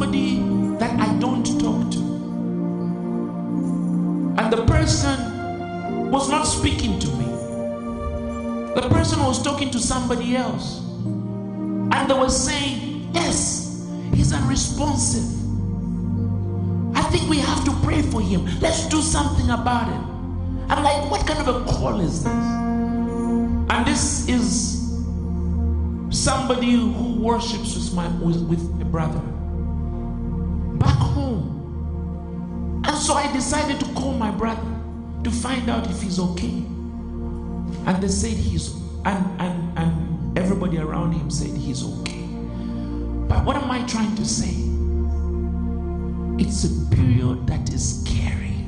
somebody that I don't talk to. And the person was not speaking to me. The person was talking to somebody else. And they were saying, yes, he's unresponsive. I think we have to pray for him. Let's do something about it. I'm like, what kind of a call is this? And this is somebody who worships with a brother back home. And so I decided to call my brother to find out if he's okay. And they said and everybody around him said he's okay. But what am I trying to say? It's a period that is scary.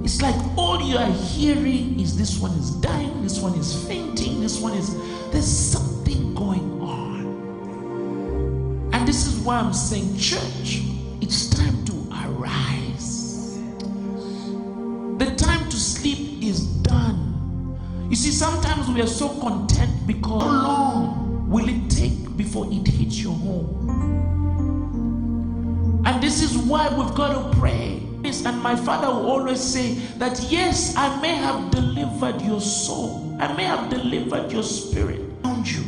It's like all you are hearing is this one is dying, this one is fainting, there's something going on. And this is why I'm saying, church, it's time to arise. The time to sleep is done. You see, sometimes we are so content because how long will it take before it hits your home? And this is why we've got to pray. And my father will always say that, yes, I may have delivered your soul. I may have delivered your spirit around you.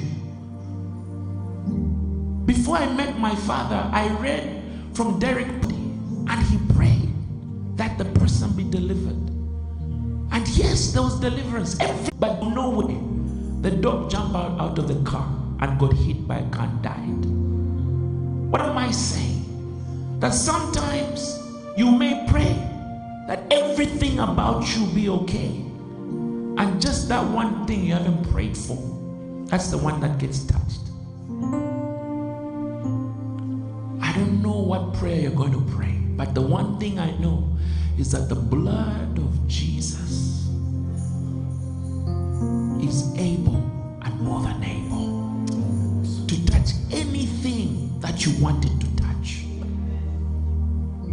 Before I met my father, I read from Derek and he prayed that the person be delivered. And yes, there was deliverance. But no way. The dog jumped out of the car and got hit by a car and died. What am I saying? That sometimes you may pray that everything about you be okay. And just that one thing you haven't prayed for, that's the one that gets touched. I don't know what prayer you're going to pray, but the one thing I know is that the blood of Jesus is able and more than able to touch anything that you wanted to touch.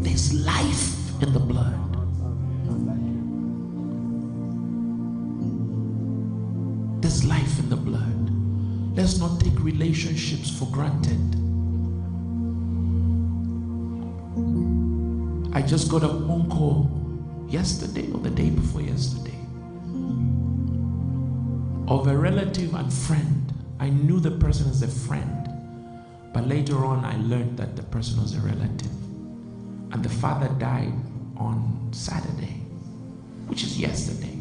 There's life in the blood. There's life in the blood. Let's not take relationships for granted. I just got a phone call yesterday or the day before yesterday of a relative and friend. I knew the person as a friend, but later on I learned that the person was a relative. And the father died on Saturday, which is yesterday,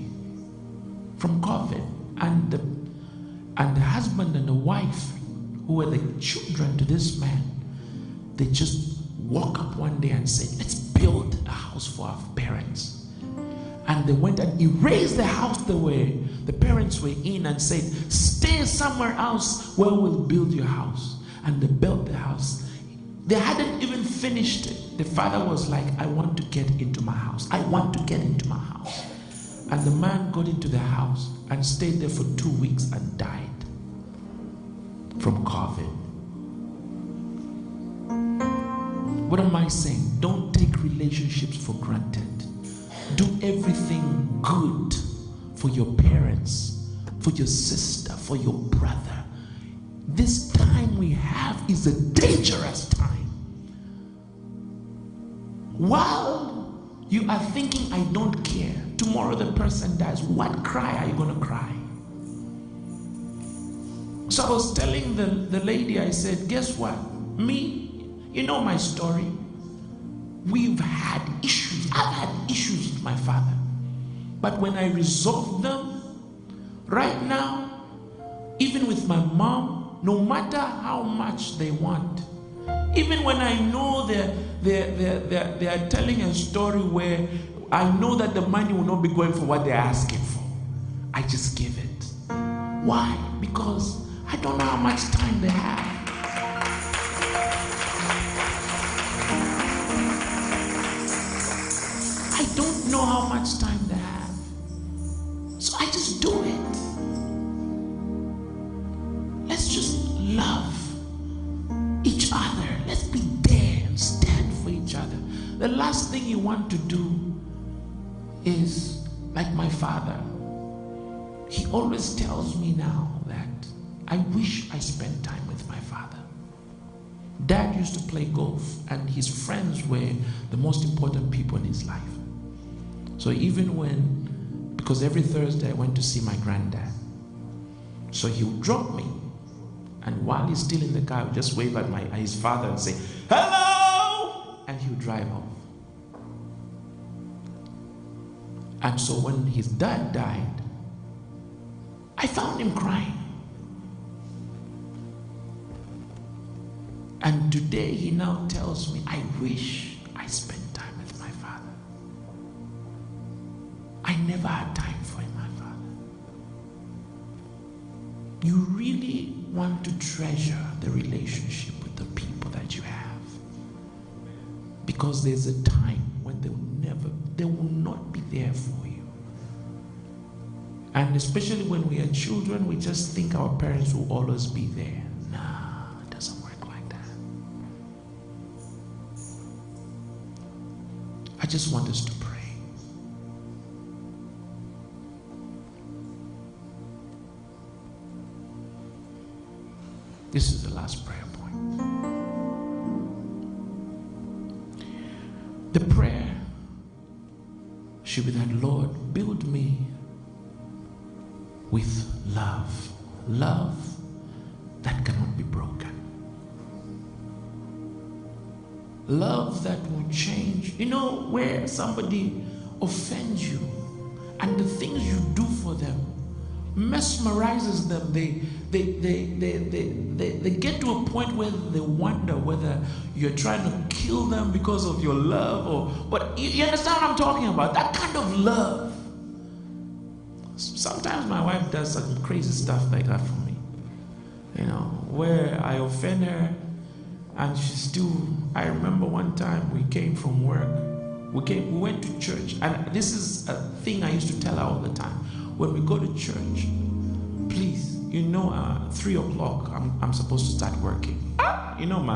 from COVID. And the husband and the wife, who were the children to this man, they just woke up one day and said, let's build a house for our parents. And they went and erased the house the parents were in and said, stay somewhere else where we'll build your house. And they built the house. They hadn't even finished it. The father was like, I want to get into my house. I want to get into my house. And the man got into the house and stayed there for 2 weeks and died from COVID. What am I saying? Don't take relationships for granted. Do everything good for your parents, for your sister, for your brother. This time we have is a dangerous time. While you are thinking, I don't care, tomorrow the person dies, what cry are you going to cry? So I was telling the lady, I said, guess what? Me, you know my story. We've had issues. I've had issues with my father. But when I resolve them, right now, even with my mom, no matter how much they want, even when I know they are telling a story where I know that the money will not be going for what they're asking for, I just give it. Why? Because I don't know how much time they have. I don't know how much time they have. So I just do it. Let's just love each other. Let's be there and stand for each other. The last thing you want to do is like my father. He always tells me now that I wish I spent time with my father. Dad used to play golf, and his friends were the most important people in his life. So even because every Thursday I went to see my granddad. So he would drop me, and while he's still in the car, I would just wave at his father and say, "Hello!" And he would drive off. And so when his dad died, I found him crying. And today he now tells me, I wish I spent time with my father. I never had time for him, my father. You really want to treasure the relationship with the people that you have. Because there's a time when they will not be there for you. And especially when we are children, we just think our parents will always be there. Nah, it doesn't work like that. I just want us to pray. This is the last prayer point. The prayer should be that, Lord, build me with love. Love that cannot be broken. Love that will change. You know, where somebody offends you and the things you do for them mesmerizes them. They get to a point where they wonder whether you're trying to kill them because of your love, but you understand what I'm talking about? That kind of love. Sometimes my wife does some crazy stuff like that for me, where I offend her, and she still. I remember one time we came from work. We went to church, and this is a thing I used to tell her all the time. When we go to church, please, 3 o'clock, I'm supposed to start working. My